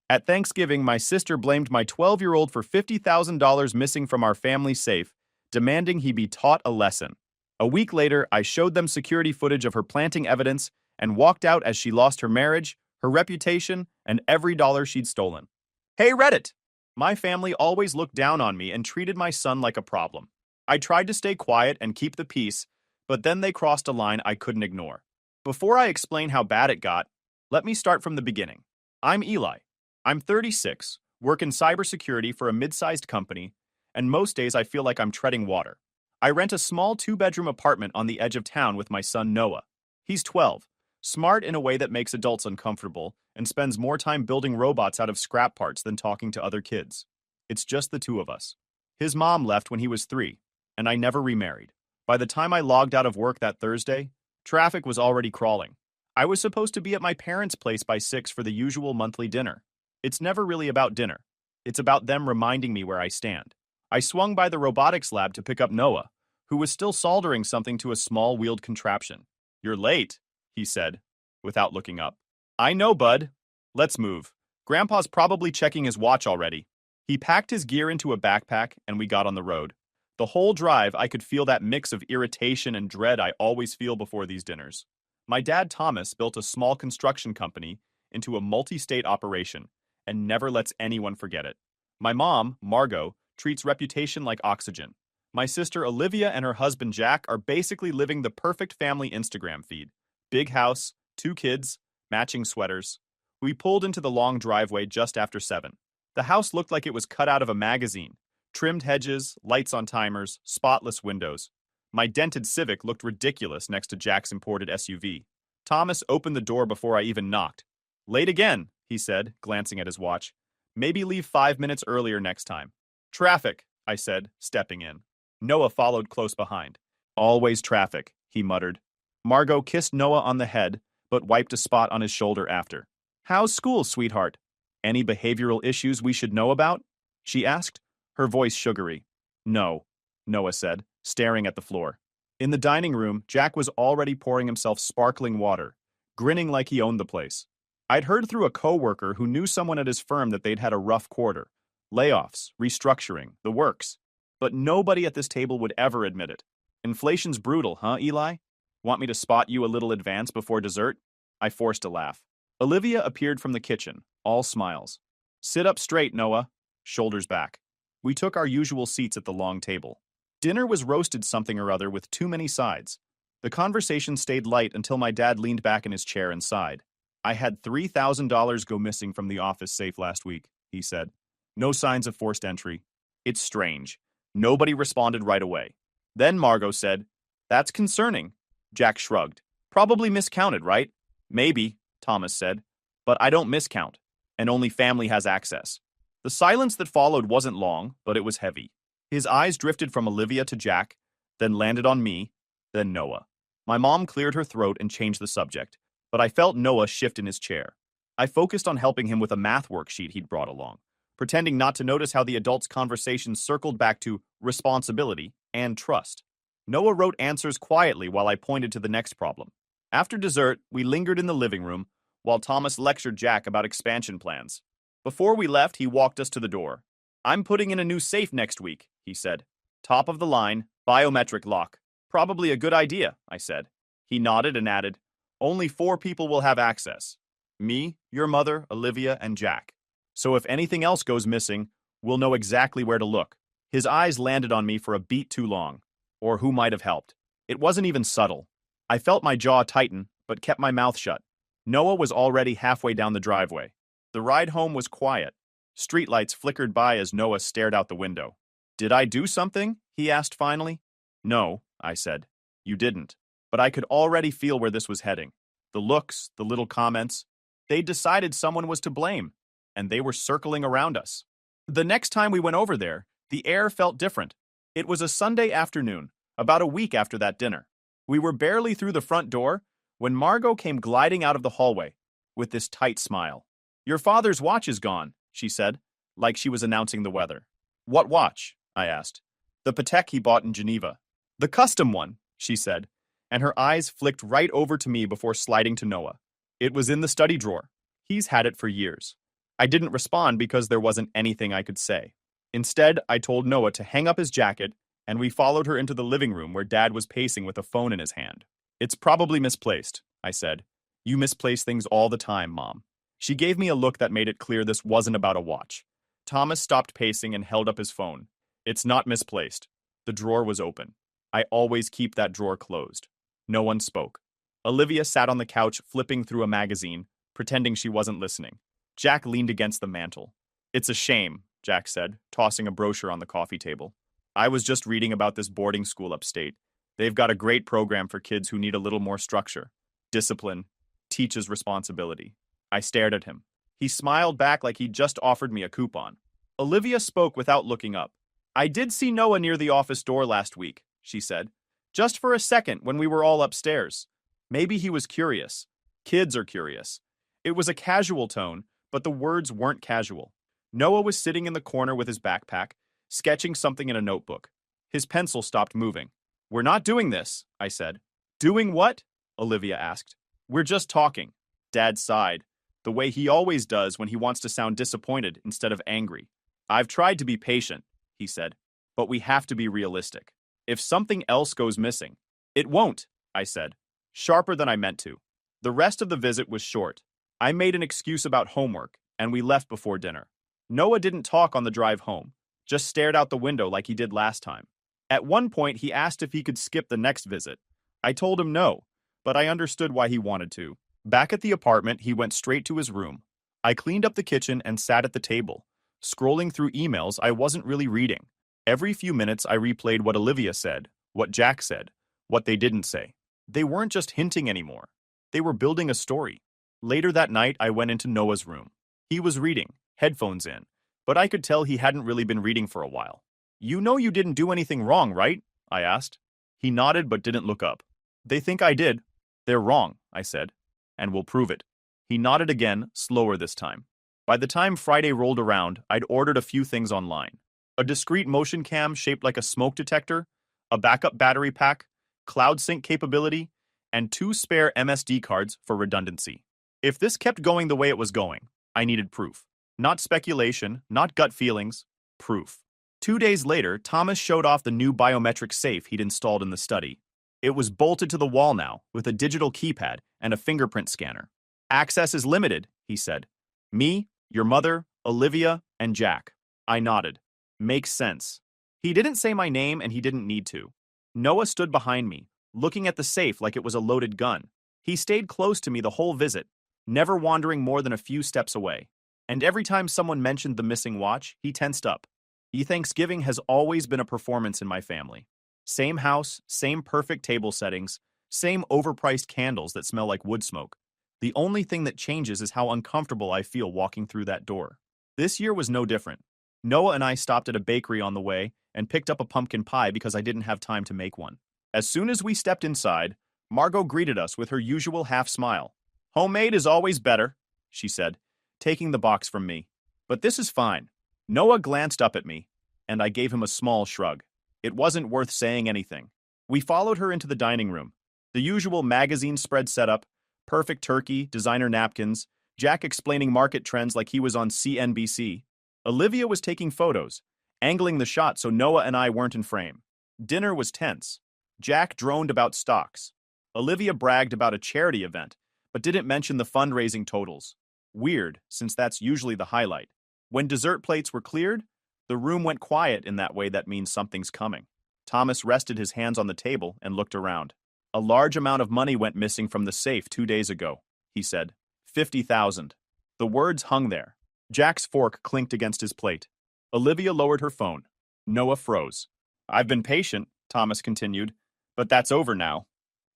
At Thanksgiving, my sister blamed my 12-year-old for $50,000 missing from our family safe, demanding he be taught a lesson. A week later, I showed them security footage of her planting evidence and walked out as she lost her marriage, her reputation, and every dollar she'd stolen. Hey, Reddit! My family always looked down on me and treated my son like a problem. I tried to stay quiet and keep the peace, but then they crossed a line I couldn't ignore. Before I explain how bad it got, let me start from the beginning. I'm Eli. I'm 36, work in cybersecurity for a mid-sized company, and most days I feel like I'm treading water. I rent a small two-bedroom apartment on the edge of town with my son Noah. He's 12, smart in a way that makes adults uncomfortable, and spends more time building robots out of scrap parts than talking to other kids. It's just the two of us. His mom left when he was 3, and I never remarried. By the time I logged out of work that Thursday, traffic was already crawling. I was supposed to be at my parents' place by 6 for the usual monthly dinner. It's never really about dinner. It's about them reminding me where I stand. I swung by the robotics lab to pick up Noah, who was still soldering something to a small wheeled contraption. "You're late," he said, without looking up. "I know, bud. Let's move. Grandpa's probably checking his watch already." He packed his gear into a backpack, and we got on the road. The whole drive, I could feel that mix of irritation and dread I always feel before these dinners. My dad, Thomas, built a small construction company into a multi-state operation and never lets anyone forget it. My mom, Margot, treats reputation like oxygen. My sister Olivia and her husband Jack are basically living the perfect family Instagram feed. Big house, 2 kids, matching sweaters. We pulled into the long driveway just after 7. The house looked like it was cut out of a magazine. Trimmed hedges, lights on timers, spotless windows. My dented Civic looked ridiculous next to Jack's imported SUV. Thomas opened the door before I even knocked. "Late again," he said, glancing at his watch. "Maybe leave 5 minutes earlier next time." "Traffic," I said, stepping in. Noah followed close behind. "Always traffic," he muttered. Margot kissed Noah on the head, but wiped a spot on his shoulder after. "How's school, sweetheart? Any behavioral issues we should know about?" she asked, her voice sugary. "No," Noah said, staring at the floor. In the dining room, Jack was already pouring himself sparkling water, grinning like he owned the place. I'd heard through a coworker who knew someone at his firm that they'd had a rough quarter. Layoffs, restructuring, the works. But nobody at this table would ever admit it. "Inflation's brutal, huh, Eli? Want me to spot you a little advance before dessert?" I forced a laugh. Olivia appeared from the kitchen, all smiles. "Sit up straight, Noah." Shoulders back. We took our usual seats at the long table. Dinner was roasted something or other with too many sides. The conversation stayed light until my dad leaned back in his chair and sighed. "I had $3,000 go missing from the office safe last week," he said. "No signs of forced entry. It's strange. Nobody responded right away." Then Margot said, "That's concerning." Jack shrugged. "Probably miscounted, right?" "Maybe," Thomas said. "But I don't miscount, and only family has access." The silence that followed wasn't long, but it was heavy. His eyes drifted from Olivia to Jack, then landed on me, then Noah. My mom cleared her throat and changed the subject, but I felt Noah shift in his chair. I focused on helping him with a math worksheet he'd brought along, pretending not to notice how the adults' conversation circled back to responsibility and trust. Noah wrote answers quietly while I pointed to the next problem. After dessert, we lingered in the living room, while Thomas lectured Jack about expansion plans. Before we left, he walked us to the door. "I'm putting in a new safe next week," he said. "Top of the line, biometric lock. Probably a good idea," I said. He nodded and added, "Only 4 people will have access. Me, your mother, Olivia, and Jack. So if anything else goes missing, we'll know exactly where to look." His eyes landed on me for a beat too long. Or who might have helped. It wasn't even subtle. I felt my jaw tighten, but kept my mouth shut. Noah was already halfway down the driveway. The ride home was quiet. Streetlights flickered by as Noah stared out the window. "Did I do something?" he asked finally. "No," I said. "You didn't." But I could already feel where this was heading. The looks, the little comments. They'd decided someone was to blame, and they were circling around us. The next time we went over there, the air felt different. It was a Sunday afternoon, about a week after that dinner. We were barely through the front door when Margot came gliding out of the hallway with this tight smile. "Your father's watch is gone," she said, like she was announcing the weather. "What watch?" I asked. "The Patek he bought in Geneva." "The custom one," she said, and her eyes flicked right over to me before sliding to Noah. "It was in the study drawer. He's had it for years." I didn't respond because there wasn't anything I could say. Instead, I told Noah to hang up his jacket, and we followed her into the living room where Dad was pacing with a phone in his hand. It's probably misplaced, I said. You misplace things all the time, Mom. She gave me a look that made it clear this wasn't about a watch. Thomas stopped pacing and held up his phone. It's not misplaced. The drawer was open. I always keep that drawer closed. No one spoke. Olivia sat on the couch flipping through a magazine, pretending she wasn't listening. Jack leaned against the mantel. It's a shame, Jack said, tossing a brochure on the coffee table. I was just reading about this boarding school upstate. They've got a great program for kids who need a little more structure. Discipline. Teaches responsibility. I stared at him. He smiled back like he'd just offered me a coupon. Olivia spoke without looking up. I did see Noah near the office door last week, she said. Just for a second when we were all upstairs. Maybe he was curious. Kids are curious. It was a casual tone, but the words weren't casual. Noah was sitting in the corner with his backpack, sketching something in a notebook. His pencil stopped moving. We're not doing this, I said. Doing what? Olivia asked. We're just talking. Dad sighed, the way he always does when he wants to sound disappointed instead of angry. I've tried to be patient, he said, but we have to be realistic. If something else goes missing, it won't, I said, sharper than I meant to. The rest of the visit was short. I made an excuse about homework, and we left before dinner. Noah didn't talk on the drive home, just stared out the window like he did last time. At one point, he asked if he could skip the next visit. I told him no, but I understood why he wanted to. Back at the apartment, he went straight to his room. I cleaned up the kitchen and sat at the table, scrolling through emails I wasn't really reading. Every few minutes, I replayed what Olivia said, what Jack said, what they didn't say. They weren't just hinting anymore. They were building a story. Later that night, I went into Noah's room. He was reading, headphones in, but I could tell he hadn't really been reading for a while. You know you didn't do anything wrong, right? I asked. He nodded but didn't look up. They think I did. They're wrong, I said, and we'll prove it. He nodded again, slower this time. By the time Friday rolled around, I'd ordered a few things online. A discrete motion cam shaped like a smoke detector, a backup battery pack, cloud sync capability, and 2 spare MSD cards for redundancy. If this kept going the way it was going, I needed proof. Not speculation, not gut feelings, proof. 2 days later, Thomas showed off the new biometric safe he'd installed in the study. It was bolted to the wall now, with a digital keypad and a fingerprint scanner. Access is limited, he said. Me, your mother, Olivia, and Jack. I nodded. Makes sense. He didn't say my name and he didn't need to. Noah stood behind me, looking at the safe like it was a loaded gun. He stayed close to me the whole visit, never wandering more than a few steps away. And every time someone mentioned the missing watch, he tensed up. Thanksgiving has always been a performance in my family. Same house, same perfect table settings, same overpriced candles that smell like wood smoke. The only thing that changes is how uncomfortable I feel walking through that door. This year was no different. Noah and I stopped at a bakery on the way and picked up a pumpkin pie because I didn't have time to make one. As soon as we stepped inside, Margot greeted us with her usual half smile. Homemade is always better, she said, taking the box from me. But this is fine. Noah glanced up at me, and I gave him a small shrug. It wasn't worth saying anything. We followed her into the dining room. The usual magazine spread setup, perfect turkey, designer napkins, Jack explaining market trends like he was on CNBC. Olivia was taking photos, angling the shot so Noah and I weren't in frame. Dinner was tense. Jack droned about stocks. Olivia bragged about a charity event, but didn't mention the fundraising totals. Weird, since that's usually the highlight. When dessert plates were cleared, the room went quiet in that way that means something's coming. Thomas rested his hands on the table and looked around. A large amount of money went missing from the safe 2 days ago, he said. 50,000. The words hung there. Jack's fork clinked against his plate. Olivia lowered her phone. Noah froze. I've been patient, Thomas continued, but that's over now.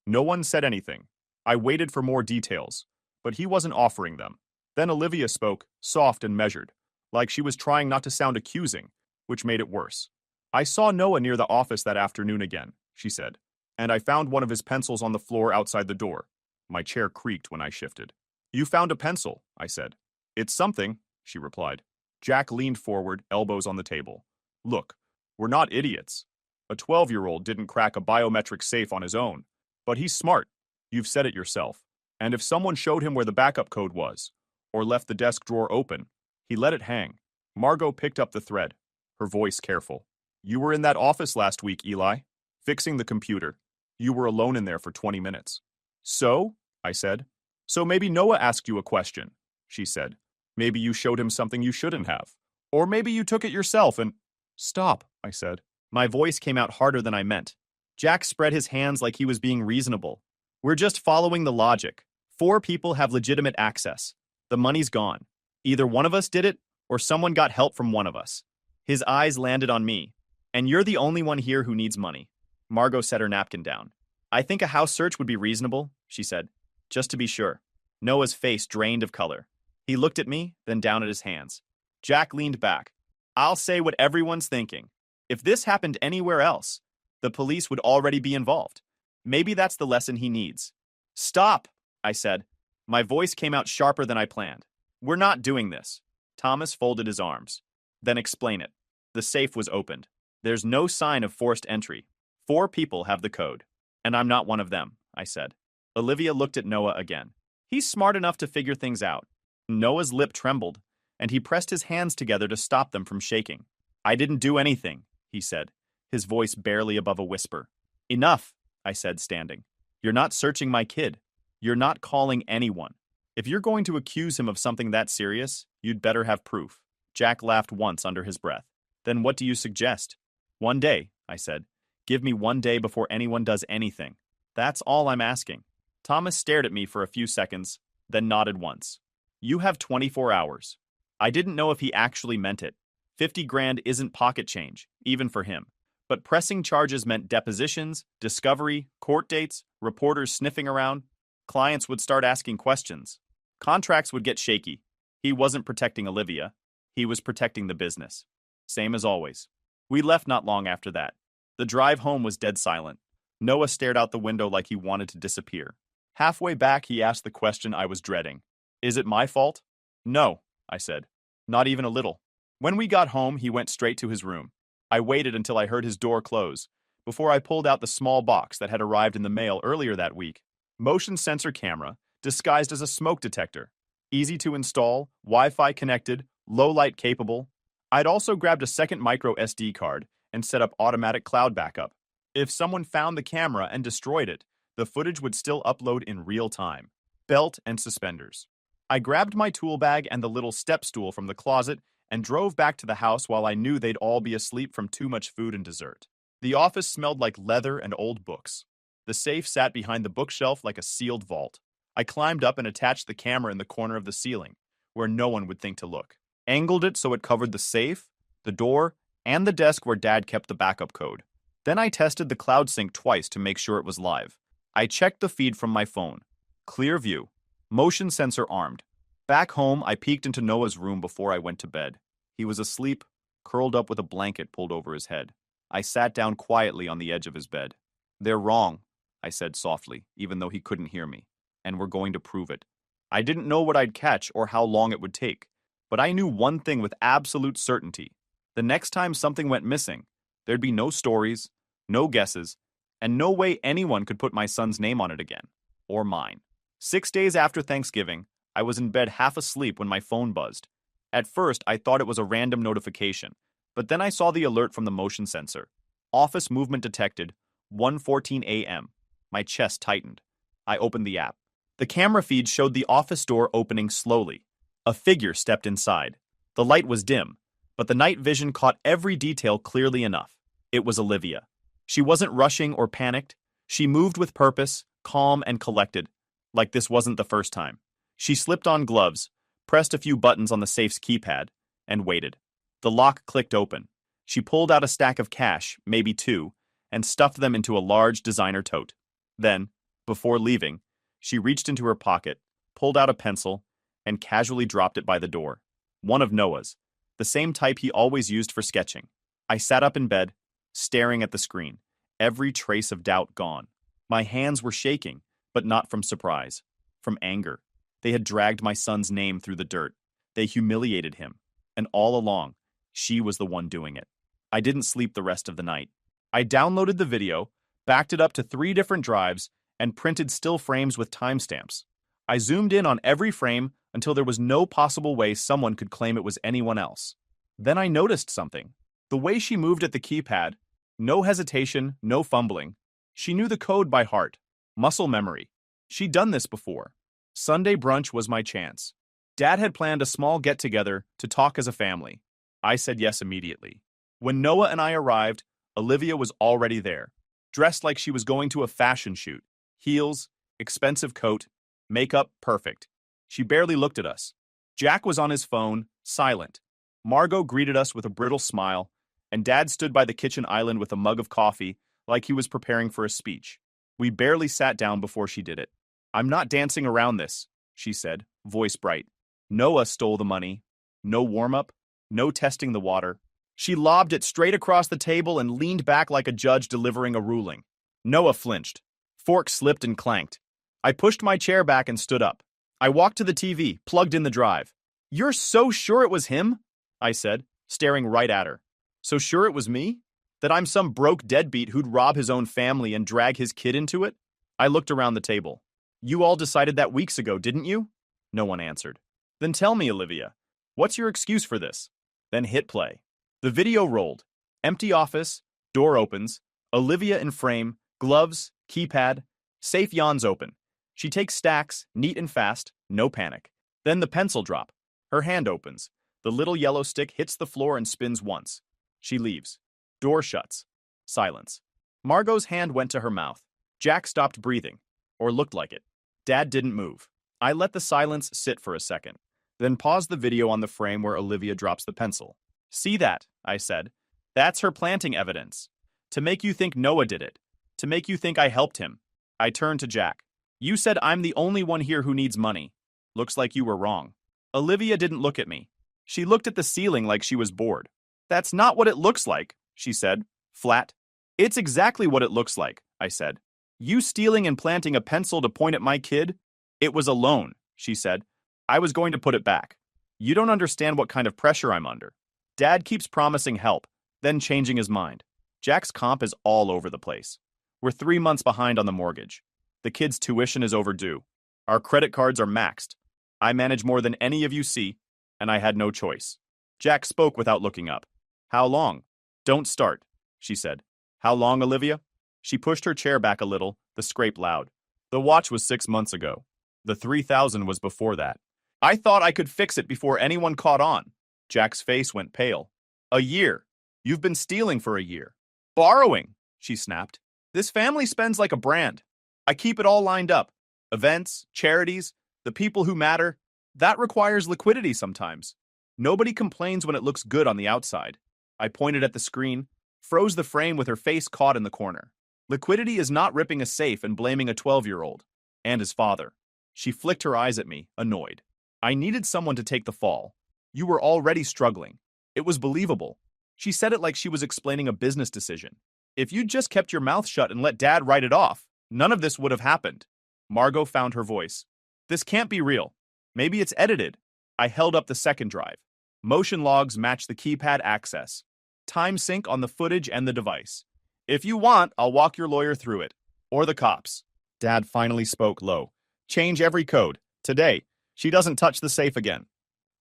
No one said anything. I waited for more details, but he wasn't offering them. Then Olivia spoke, soft and measured, like she was trying not to sound accusing, which made it worse. I saw Noah near the office that afternoon again, she said, and I found one of his pencils on the floor outside the door. My chair creaked when I shifted. You found a pencil, I said. It's something, she replied. Jack leaned forward, elbows on the table. Look, we're not idiots. A 12-year-old didn't crack a biometric safe on his own, but he's smart. You've said it yourself. And if someone showed him where the backup code was, or left the desk drawer open, He let it hang. Margot picked up the thread, her voice careful. You were in that office last week, Eli, fixing the computer. You were alone in there for 20 minutes. So? I said. So maybe Noah asked you a question, she said. Maybe you showed him something you shouldn't have. Or maybe you took it yourself and… Stop, I said. My voice came out harder than I meant. Jack spread his hands like he was being reasonable. We're just following the logic. 4 people have legitimate access. The money's gone. Either one of us did it, or someone got help from one of us. His eyes landed on me. And you're the only one here who needs money. Margot set her napkin down. I think a house search would be reasonable, she said. Just to be sure. Noah's face drained of color. He looked at me, then down at his hands. Jack leaned back. I'll say what everyone's thinking. If this happened anywhere else, the police would already be involved. Maybe that's the lesson he needs. Stop, I said. My voice came out sharper than I planned. We're not doing this. Thomas folded his arms. Then explain it. The safe was opened. There's no sign of forced entry. 4 people have the code. And I'm not one of them, I said. Olivia looked at Noah again. He's smart enough to figure things out. Noah's lip trembled, and he pressed his hands together to stop them from shaking. I didn't do anything, he said, his voice barely above a whisper. Enough, I said, standing. You're not searching my kid. You're not calling anyone. If you're going to accuse him of something that serious, you'd better have proof. Jack laughed once under his breath. Then what do you suggest? 1 day, I said. Give me 1 day before anyone does anything. That's all I'm asking. Thomas stared at me for a few seconds, then nodded once. You have 24 hours. I didn't know if he actually meant it. 50 grand isn't pocket change, even for him. But pressing charges meant depositions, discovery, court dates, reporters sniffing around. Clients would start asking questions. Contracts would get shaky. He wasn't protecting Olivia. He was protecting the business. Same as always. We left not long after that. The drive home was dead silent. Noah stared out the window like he wanted to disappear. Halfway back, he asked the question I was dreading. Is it my fault? No, I said. Not even a little. When we got home, he went straight to his room. I waited until I heard his door close, before I pulled out the small box that had arrived in the mail earlier that week. Motion sensor camera, disguised as a smoke detector. Easy to install, Wi-Fi connected, low light capable. I'd also grabbed a second micro SD card and set up automatic cloud backup. If someone found the camera and destroyed it, the footage would still upload in real time. Belt and suspenders. I grabbed my tool bag and the little step stool from the closet and drove back to the house while I knew they'd all be asleep from too much food and dessert. The office smelled like leather and old books. The safe sat behind the bookshelf like a sealed vault. I climbed up and attached the camera in the corner of the ceiling, where no one would think to look. Angled it so it covered the safe, the door, and the desk where Dad kept the backup code. Then I tested the cloud sync twice to make sure it was live. I checked the feed from my phone. Clear view. Motion sensor armed. Back home, I peeked into Noah's room before I went to bed. He was asleep, curled up with a blanket pulled over his head. I sat down quietly on the edge of his bed. They're wrong, I said softly, even though he couldn't hear me. And we're going to prove it. I didn't know what I'd catch or how long it would take, but I knew one thing with absolute certainty. The next time something went missing, there'd be no stories, no guesses, and no way anyone could put my son's name on it again. Or mine. 6 days after Thanksgiving, I was in bed half asleep when my phone buzzed. At first, I thought it was a random notification, but then I saw the alert from the motion sensor. Office movement detected, 1:14 a.m. My chest tightened. I opened the app. The camera feed showed the office door opening slowly. A figure stepped inside. The light was dim, but the night vision caught every detail clearly enough. It was Olivia. She wasn't rushing or panicked. She moved with purpose, calm and collected, like this wasn't the first time. She slipped on gloves, pressed a few buttons on the safe's keypad, and waited. The lock clicked open. She pulled out a stack of cash, maybe 2, and stuffed them into a large designer tote. Then, before leaving, she reached into her pocket, pulled out a pencil, and casually dropped it by the door. One of Noah's, the same type he always used for sketching. I sat up in bed, staring at the screen, every trace of doubt gone. My hands were shaking, but not from surprise, from anger. They had dragged my son's name through the dirt. They humiliated him, and all along, she was the one doing it. I didn't sleep the rest of the night. I downloaded the video, backed it up to 3 different drives, and printed still frames with timestamps. I zoomed in on every frame, until there was no possible way someone could claim it was anyone else. Then I noticed something. The way she moved at the keypad, no hesitation, no fumbling. She knew the code by heart, muscle memory. She'd done this before. Sunday brunch was my chance. Dad had planned a small get-together to talk as a family. I said yes immediately. When Noah and I arrived, Olivia was already there, dressed like she was going to a fashion shoot. Heels, expensive coat, makeup perfect. She barely looked at us. Jack was on his phone, silent. Margot greeted us with a brittle smile, and Dad stood by the kitchen island with a mug of coffee like he was preparing for a speech. We barely sat down before she did it. "I'm not dancing around this," she said, voice bright. Noah stole the money. No warm-up, no testing the water. She lobbed it straight across the table and leaned back like a judge delivering a ruling. Noah flinched. Fork slipped and clanked. I pushed my chair back and stood up. I walked to the TV, plugged in the drive. "You're so sure it was him?" I said, staring right at her. "So sure it was me? That I'm some broke deadbeat who'd rob his own family and drag his kid into it?" I looked around the table. "You all decided that weeks ago, didn't you?" No one answered. "Then tell me, Olivia, what's your excuse for this?" Then hit play. The video rolled. Empty office, door opens, Olivia in frame, gloves, keypad, safe yawns open. She takes stacks, neat and fast, no panic. Then the pencil drop. Her hand opens. The little yellow stick hits the floor and spins once. She leaves. Door shuts. Silence. Margot's hand went to her mouth. Jack stopped breathing, or looked like it. Dad didn't move. I let the silence sit for a second, then paused the video on the frame where Olivia drops the pencil. "See that?" I said. "That's her planting evidence. To make you think Noah did it. To make you think I helped him." I turned to Jack. "You said I'm the only one here who needs money. Looks like you were wrong." Olivia didn't look at me. She looked at the ceiling like she was bored. "That's not what it looks like," she said, flat. "It's exactly what it looks like," I said. "You stealing and planting a pencil to point at my kid? It was a loan," she said. "I was going to put it back. You don't understand what kind of pressure I'm under. Dad keeps promising help, then changing his mind. Jack's comp is all over the place. We're 3 months behind on the mortgage. The kid's tuition is overdue. Our credit cards are maxed. I manage more than any of you see, and I had no choice." Jack spoke without looking up. "How long?" "Don't start," she said. "How long, Olivia?" She pushed her chair back a little, the scrape loud. "The watch was 6 months ago. The 3,000 was before that. I thought I could fix it before anyone caught on." Jack's face went pale. "A year. You've been stealing for a year." "Borrowing," she snapped. "This family spends like a brand. I keep it all lined up. Events, charities, the people who matter. That requires liquidity sometimes. Nobody complains when it looks good on the outside." I pointed at the screen, froze the frame with her face caught in the corner. "Liquidity is not ripping a safe and blaming a 12-year-old. And his father." She flicked her eyes at me, annoyed. "I needed someone to take the fall. You were already struggling. It was believable." She said it like she was explaining a business decision. "If you'd just kept your mouth shut and let Dad write it off, none of this would have happened." Margot found her voice. "This can't be real. Maybe it's edited." I held up the second drive. Motion logs match the keypad access. Time sync on the footage and the device. "If you want, I'll walk your lawyer through it. Or the cops." Dad finally spoke low. "Change every code. Today. She doesn't touch the safe again."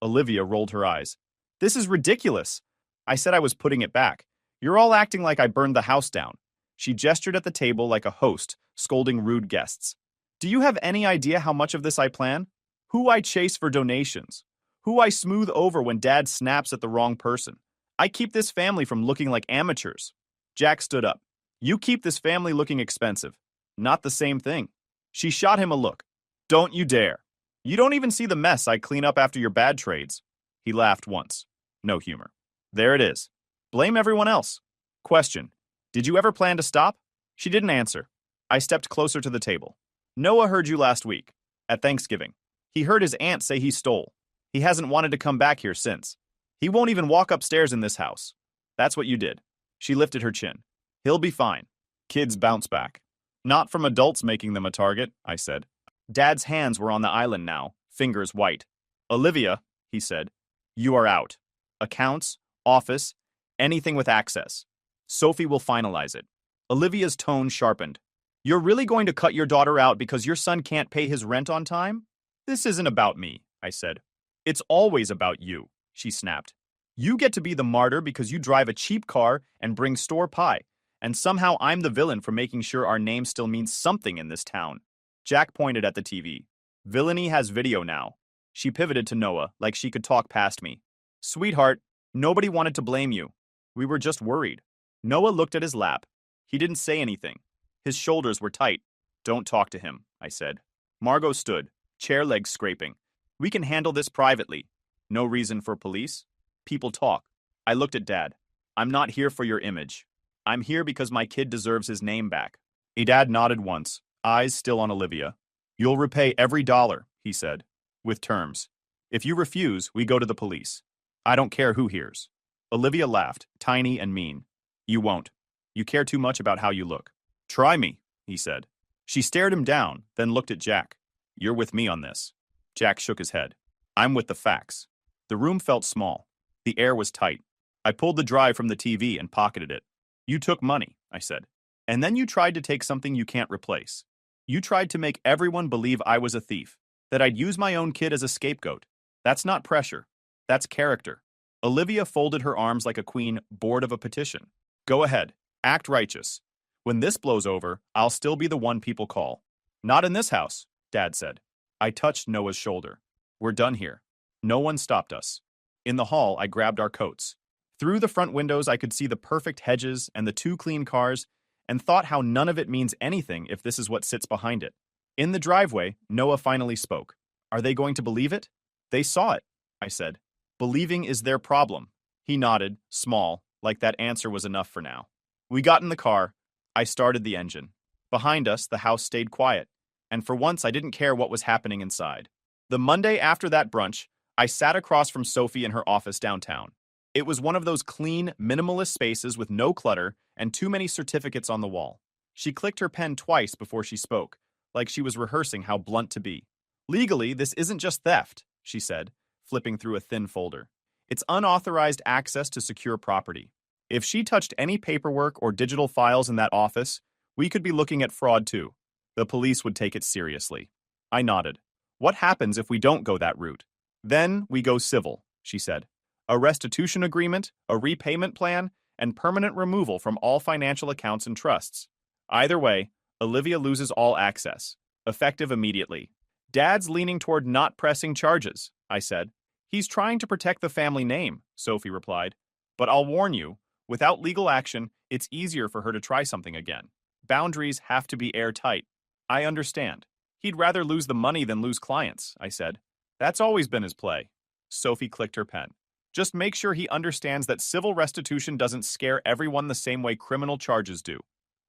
Olivia rolled her eyes. "This is ridiculous." I said I was putting it back. "You're all acting like I burned the house down." She gestured at the table like a host, scolding rude guests. "Do you have any idea how much of this I plan? Who I chase for donations? Who I smooth over when Dad snaps at the wrong person? I keep this family from looking like amateurs." Jack stood up. "You keep this family looking expensive. Not the same thing." She shot him a look. "Don't you dare. You don't even see the mess I clean up after your bad trades." He laughed once. No humor. "There it is. Blame everyone else." Question. "Did you ever plan to stop?" She didn't answer. I stepped closer to the table. "Noah heard you last week. At Thanksgiving. He heard his aunt say he stole. He hasn't wanted to come back here since. He won't even walk upstairs in this house. That's what you did." She lifted her chin. "He'll be fine. Kids bounce back." "Not from adults making them a target," I said. Dad's hands were on the island now, fingers white. "Olivia," he said, "you are out. Accounts, office, anything with access. Sophie will finalize it." Olivia's tone sharpened. "You're really going to cut your daughter out because your son can't pay his rent on time? This isn't about me. I said. It's always about you, she snapped. You get to be the martyr because you drive a cheap car and bring store pie, and somehow I'm the villain for making sure our name still means something in this town. Jack pointed at the TV. Villainy has video now. She pivoted to Noah, like she could talk past me. Sweetheart, nobody wanted to blame you. We were just worried. Noah looked at his lap. He didn't say anything. His shoulders were tight. Don't talk to him, I said. Margot stood, chair legs scraping. We can handle this privately. No reason for police. People talk. I looked at Dad. I'm not here for your image. I'm here because my kid deserves his name back. Dad nodded once, eyes still on Olivia. You'll repay every dollar, he said, with terms. If you refuse, we go to the police. I don't care who hears. Olivia laughed, tiny and mean. You won't. You care too much about how you look. Try me, he said. She stared him down, then looked at Jack. You're with me on this. Jack shook his head. I'm with the facts. The room felt small. The air was tight. I pulled the drive from the TV and pocketed it. You took money, I said. And then you tried to take something you can't replace. You tried to make everyone believe I was a thief, that I'd use my own kid as a scapegoat. That's not pressure. That's character. Olivia folded her arms like a queen bored of a petition. Go ahead. Act righteous. When this blows over, I'll still be the one people call. Not in this house, Dad said. I touched Noah's shoulder. We're done here. No one stopped us. In the hall, I grabbed our coats. Through the front windows, I could see the perfect hedges and the two clean cars, and thought how none of it means anything if this is what sits behind it. In the driveway, Noah finally spoke. Are they going to believe it? They saw it, I said. Believing is their problem. He nodded, small, like that answer was enough for now. We got in the car. I started the engine. Behind us, the house stayed quiet, and for once I didn't care what was happening inside. The Monday after that brunch, I sat across from Sophie in her office downtown. It was one of those clean, minimalist spaces with no clutter and too many certificates on the wall. She clicked her pen twice before she spoke, like she was rehearsing how blunt to be. Legally, this isn't just theft, she said, flipping through a thin folder. It's unauthorized access to secure property. If she touched any paperwork or digital files in that office, we could be looking at fraud too. The police would take it seriously. I nodded. What happens if we don't go that route? Then we go civil, she said. A restitution agreement, a repayment plan, and permanent removal from all financial accounts and trusts. Either way, Olivia loses all access, effective immediately. Dad's leaning toward not pressing charges, I said. He's trying to protect the family name, Sophie replied. But I'll warn you, without legal action, it's easier for her to try something again. Boundaries have to be airtight. I understand. He'd rather lose the money than lose clients, I said. That's always been his play. Sophie clicked her pen. Just make sure he understands that civil restitution doesn't scare everyone the same way criminal charges do.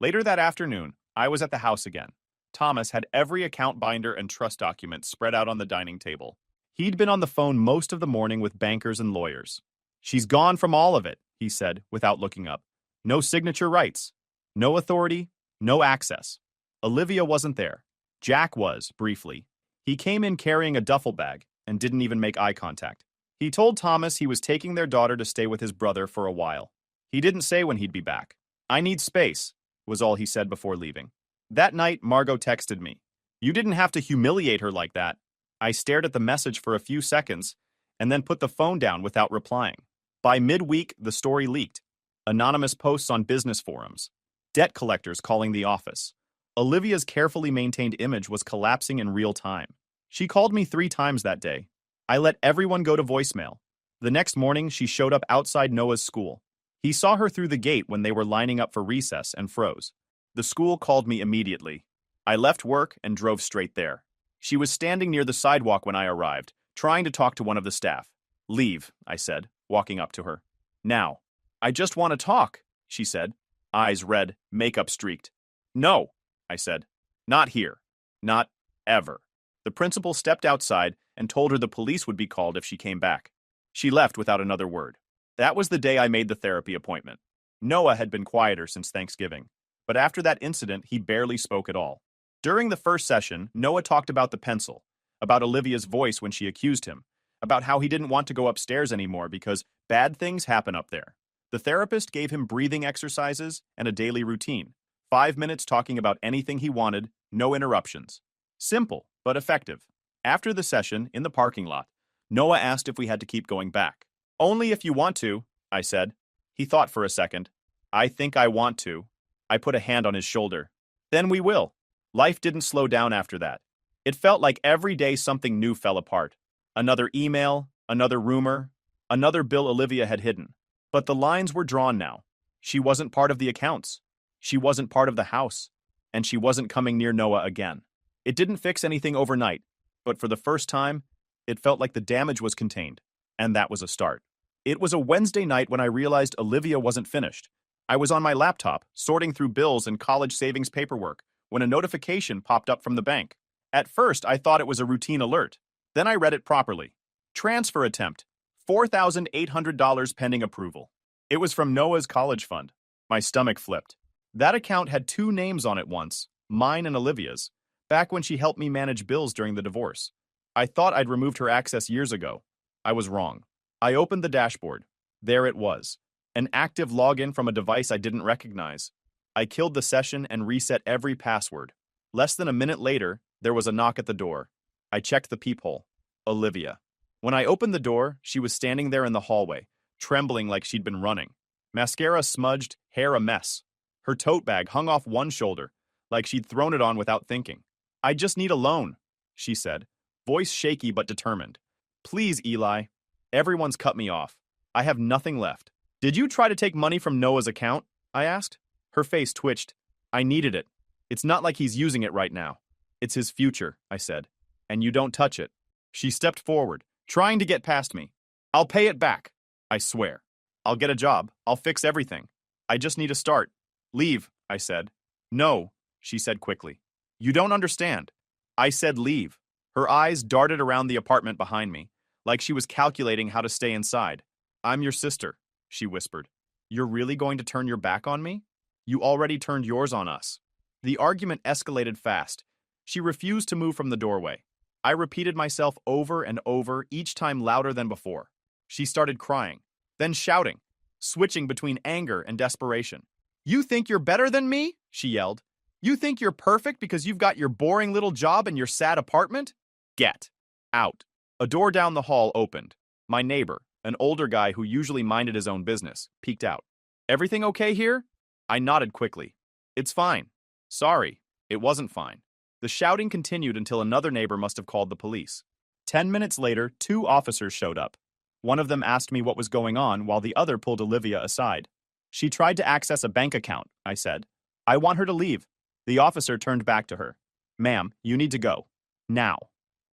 Later that afternoon, I was at the house again. Thomas had every account binder and trust document spread out on the dining table. He'd been on the phone most of the morning with bankers and lawyers. She's gone from all of it, he said, without looking up. No signature rights. No authority. No access. Olivia wasn't there. Jack was, briefly. He came in carrying a duffel bag and didn't even make eye contact. He told Thomas he was taking their daughter to stay with his brother for a while. He didn't say when he'd be back. I need space, was all he said before leaving. That night, Margot texted me. You didn't have to humiliate her like that. I stared at the message for a few seconds and then put the phone down without replying. By midweek, the story leaked. Anonymous posts on business forums. Debt collectors calling the office. Olivia's carefully maintained image was collapsing in real time. She called me 3 times that day. I let everyone go to voicemail. The next morning, she showed up outside Noah's school. He saw her through the gate when they were lining up for recess and froze. The school called me immediately. I left work and drove straight there. She was standing near the sidewalk when I arrived, trying to talk to one of the staff. Leave, I said, walking up to her. Now. I just want to talk, she said, eyes red, makeup streaked. No, I said. Not here. Not ever. The principal stepped outside and told her the police would be called if she came back. She left without another word. That was the day I made the therapy appointment. Noah had been quieter since Thanksgiving, but after that incident, he barely spoke at all. During the first session, Noah talked about the pencil, about Olivia's voice when she accused him, about how he didn't want to go upstairs anymore because bad things happen up there. The therapist gave him breathing exercises and a daily routine. 5 minutes talking about anything he wanted, no interruptions. Simple, but effective. After the session, in the parking lot, Noah asked if we had to keep going back. Only if you want to, I said. He thought for a second. I think I want to. I put a hand on his shoulder. Then we will. Life didn't slow down after that. It felt like every day something new fell apart. Another email, another rumor, another bill Olivia had hidden. But the lines were drawn now. She wasn't part of the accounts. She wasn't part of the house. And she wasn't coming near Noah again. It didn't fix anything overnight, but for the first time, it felt like the damage was contained. And that was a start. It was a Wednesday night when I realized Olivia wasn't finished. I was on my laptop, sorting through bills and college savings paperwork, when a notification popped up from the bank. At first, I thought it was a routine alert. Then I read it properly. Transfer attempt. $4,800 pending approval. It was from Noah's college fund. My stomach flipped. That account had two names on it once, mine and Olivia's, back when she helped me manage bills during the divorce. I thought I'd removed her access years ago. I was wrong. I opened the dashboard. There it was. An active login from a device I didn't recognize. I killed the session and reset every password. Less than a minute later, there was a knock at the door. I checked the peephole. Olivia. When I opened the door, she was standing there in the hallway, trembling like she'd been running. Mascara smudged, hair a mess. Her tote bag hung off one shoulder, like she'd thrown it on without thinking. I just need a loan, she said, voice shaky but determined. Please, Eli. Everyone's cut me off. I have nothing left. Did you try to take money from Noah's account? I asked. Her face twitched. I needed it. It's not like he's using it right now. It's his future, I said. And you don't touch it. She stepped forward, trying to get past me. I'll pay it back. I swear. I'll get a job. I'll fix everything. I just need a start. Leave, I said. No, she said quickly. You don't understand. I said leave. Her eyes darted around the apartment behind me, like she was calculating how to stay inside. I'm your sister, she whispered. You're really going to turn your back on me? You already turned yours on us. The argument escalated fast. She refused to move from the doorway. I repeated myself over and over, each time louder than before. She started crying, then shouting, switching between anger and desperation. You think you're better than me? She yelled. You think you're perfect because you've got your boring little job and your sad apartment? Get out. A door down the hall opened. My neighbor, an older guy who usually minded his own business, peeked out. Everything okay here? I nodded quickly. It's fine. Sorry, it wasn't fine. The shouting continued until another neighbor must have called the police. 10 minutes later, 2 officers showed up. One of them asked me what was going on while the other pulled Olivia aside. She tried to access a bank account, I said. I want her to leave. The officer turned back to her. Ma'am, you need to go. Now.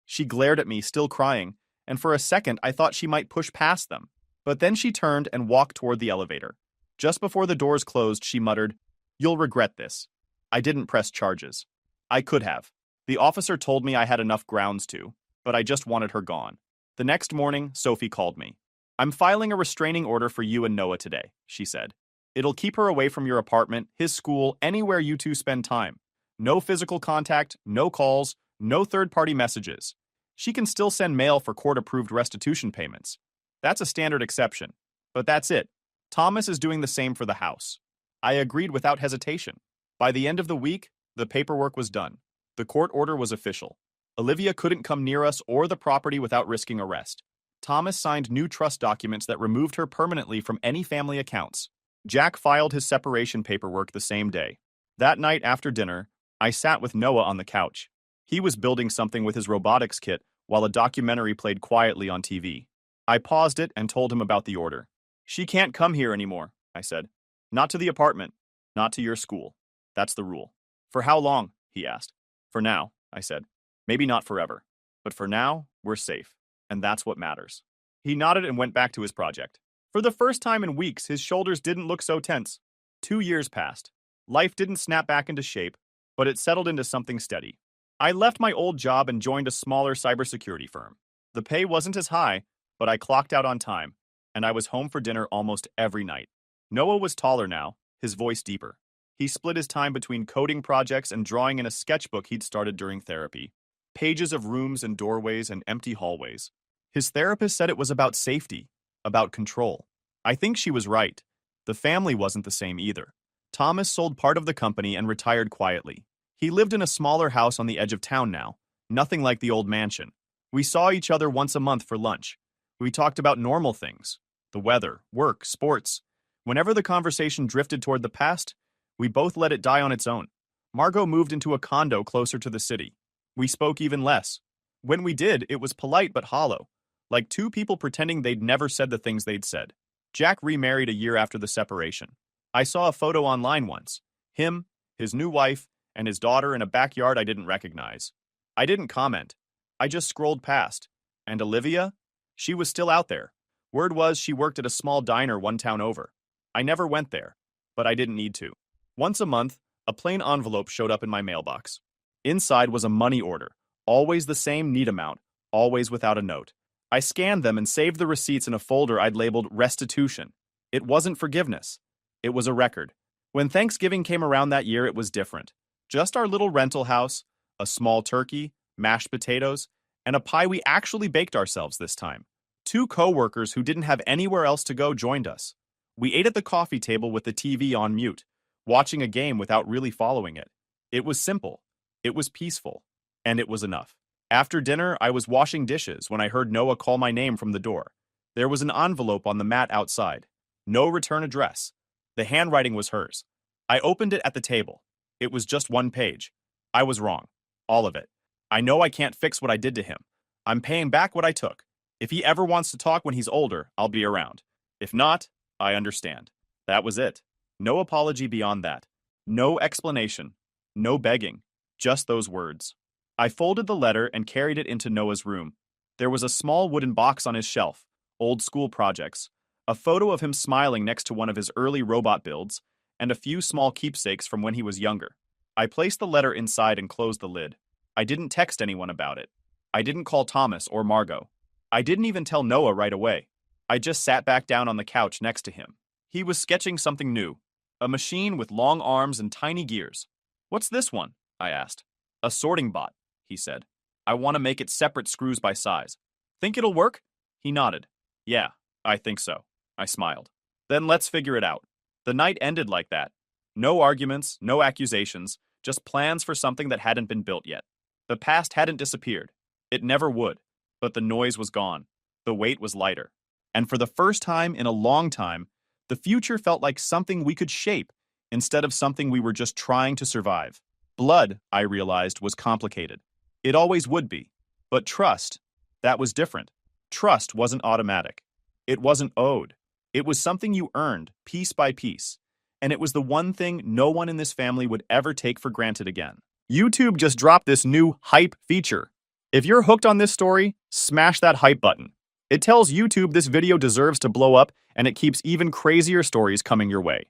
She glared at me, still crying, and for a second I thought she might push past them. But then she turned and walked toward the elevator. Just before the doors closed, she muttered, You'll regret this. I didn't press charges. I could have. The officer told me I had enough grounds to, but I just wanted her gone. The next morning, Sophie called me. I'm filing a restraining order for you and Noah today, she said. It'll keep her away from your apartment, his school, anywhere you two spend time. No physical contact, no calls, no third-party messages. She can still send mail for court-approved restitution payments. That's a standard exception. But that's it. Thomas is doing the same for the house. I agreed without hesitation. By the end of the week, the paperwork was done. The court order was official. Olivia couldn't come near us or the property without risking arrest. Thomas signed new trust documents that removed her permanently from any family accounts. Jack filed his separation paperwork the same day. That night after dinner, I sat with Noah on the couch. He was building something with his robotics kit while a documentary played quietly on TV. I paused it and told him about the order. She can't come here anymore, I said. Not to the apartment, not to your school. That's the rule. For how long? He asked. For now, I said. Maybe not forever. But for now, we're safe. And that's what matters. He nodded and went back to his project. For the first time in weeks, his shoulders didn't look so tense. 2 years passed. Life didn't snap back into shape, but it settled into something steady. I left my old job and joined a smaller cybersecurity firm. The pay wasn't as high, but I clocked out on time, and I was home for dinner almost every night. Noah was taller now, his voice deeper. He split his time between coding projects and drawing in a sketchbook he'd started during therapy. Pages of rooms and doorways and empty hallways. His therapist said it was about safety, about control. I think she was right. The family wasn't the same either. Thomas sold part of the company and retired quietly. He lived in a smaller house on the edge of town now, Nothing like the old mansion. We saw each other once a month for lunch. We talked about normal things, the weather, work, sports. Whenever the conversation drifted toward the past, we both let it die on its own. Margot moved into a condo closer to the city. We spoke even less. When we did, it was polite but hollow, like two people pretending they'd never said the things they'd said. Jack remarried a year after the separation. I saw a photo online once. Him, his new wife, and his daughter in a backyard I didn't recognize. I didn't comment. I just scrolled past. And Olivia? She was still out there. Word was she worked at a small diner one town over. I never went there, but I didn't need to. Once a month, a plain envelope showed up in my mailbox. Inside was a money order, always the same neat amount, always without a note. I scanned them and saved the receipts in a folder I'd labeled restitution. It wasn't forgiveness. It was a record. When Thanksgiving came around that year, it was different. Just our little rental house, a small turkey, mashed potatoes, and a pie we actually baked ourselves this time. Two co-workers who didn't have anywhere else to go joined us. We ate at the coffee table with the TV on mute, watching a game without really following it. It was simple. It was peaceful. And it was enough. After dinner, I was washing dishes when I heard Noah call my name from the door. There was an envelope on the mat outside. No return address. The handwriting was hers. I opened it at the table. It was just one page. I was wrong. All of it. I know I can't fix what I did to him. I'm paying back what I took. If he ever wants to talk when he's older, I'll be around. If not, I understand. That was it. No apology beyond that. No explanation. No begging. Just those words. I folded the letter and carried it into Noah's room. There was a small wooden box on his shelf, old school projects, a photo of him smiling next to one of his early robot builds, and a few small keepsakes from when he was younger. I placed the letter inside and closed the lid. I didn't text anyone about it. I didn't call Thomas or Margot. I didn't even tell Noah right away. I just sat back down on the couch next to him. He was sketching something new, a machine with long arms and tiny gears. "What's this one?" I asked. "A sorting bot," he said. "I want to make it separate screws by size. Think it'll work?" He nodded. "Yeah, I think so." I smiled. "Then let's figure it out." The night ended like that. No arguments, no accusations, just plans for something that hadn't been built yet. The past hadn't disappeared. It never would. But the noise was gone. The weight was lighter. And for the first time in a long time, the future felt like something we could shape instead of something we were just trying to survive. Blood, I realized, was complicated. It always would be. But trust, that was different. Trust wasn't automatic. It wasn't owed. It was something you earned, piece by piece. And it was the one thing no one in this family would ever take for granted again. YouTube just dropped this new hype feature. If you're hooked on this story, smash that hype button. It tells YouTube this video deserves to blow up, and it keeps even crazier stories coming your way.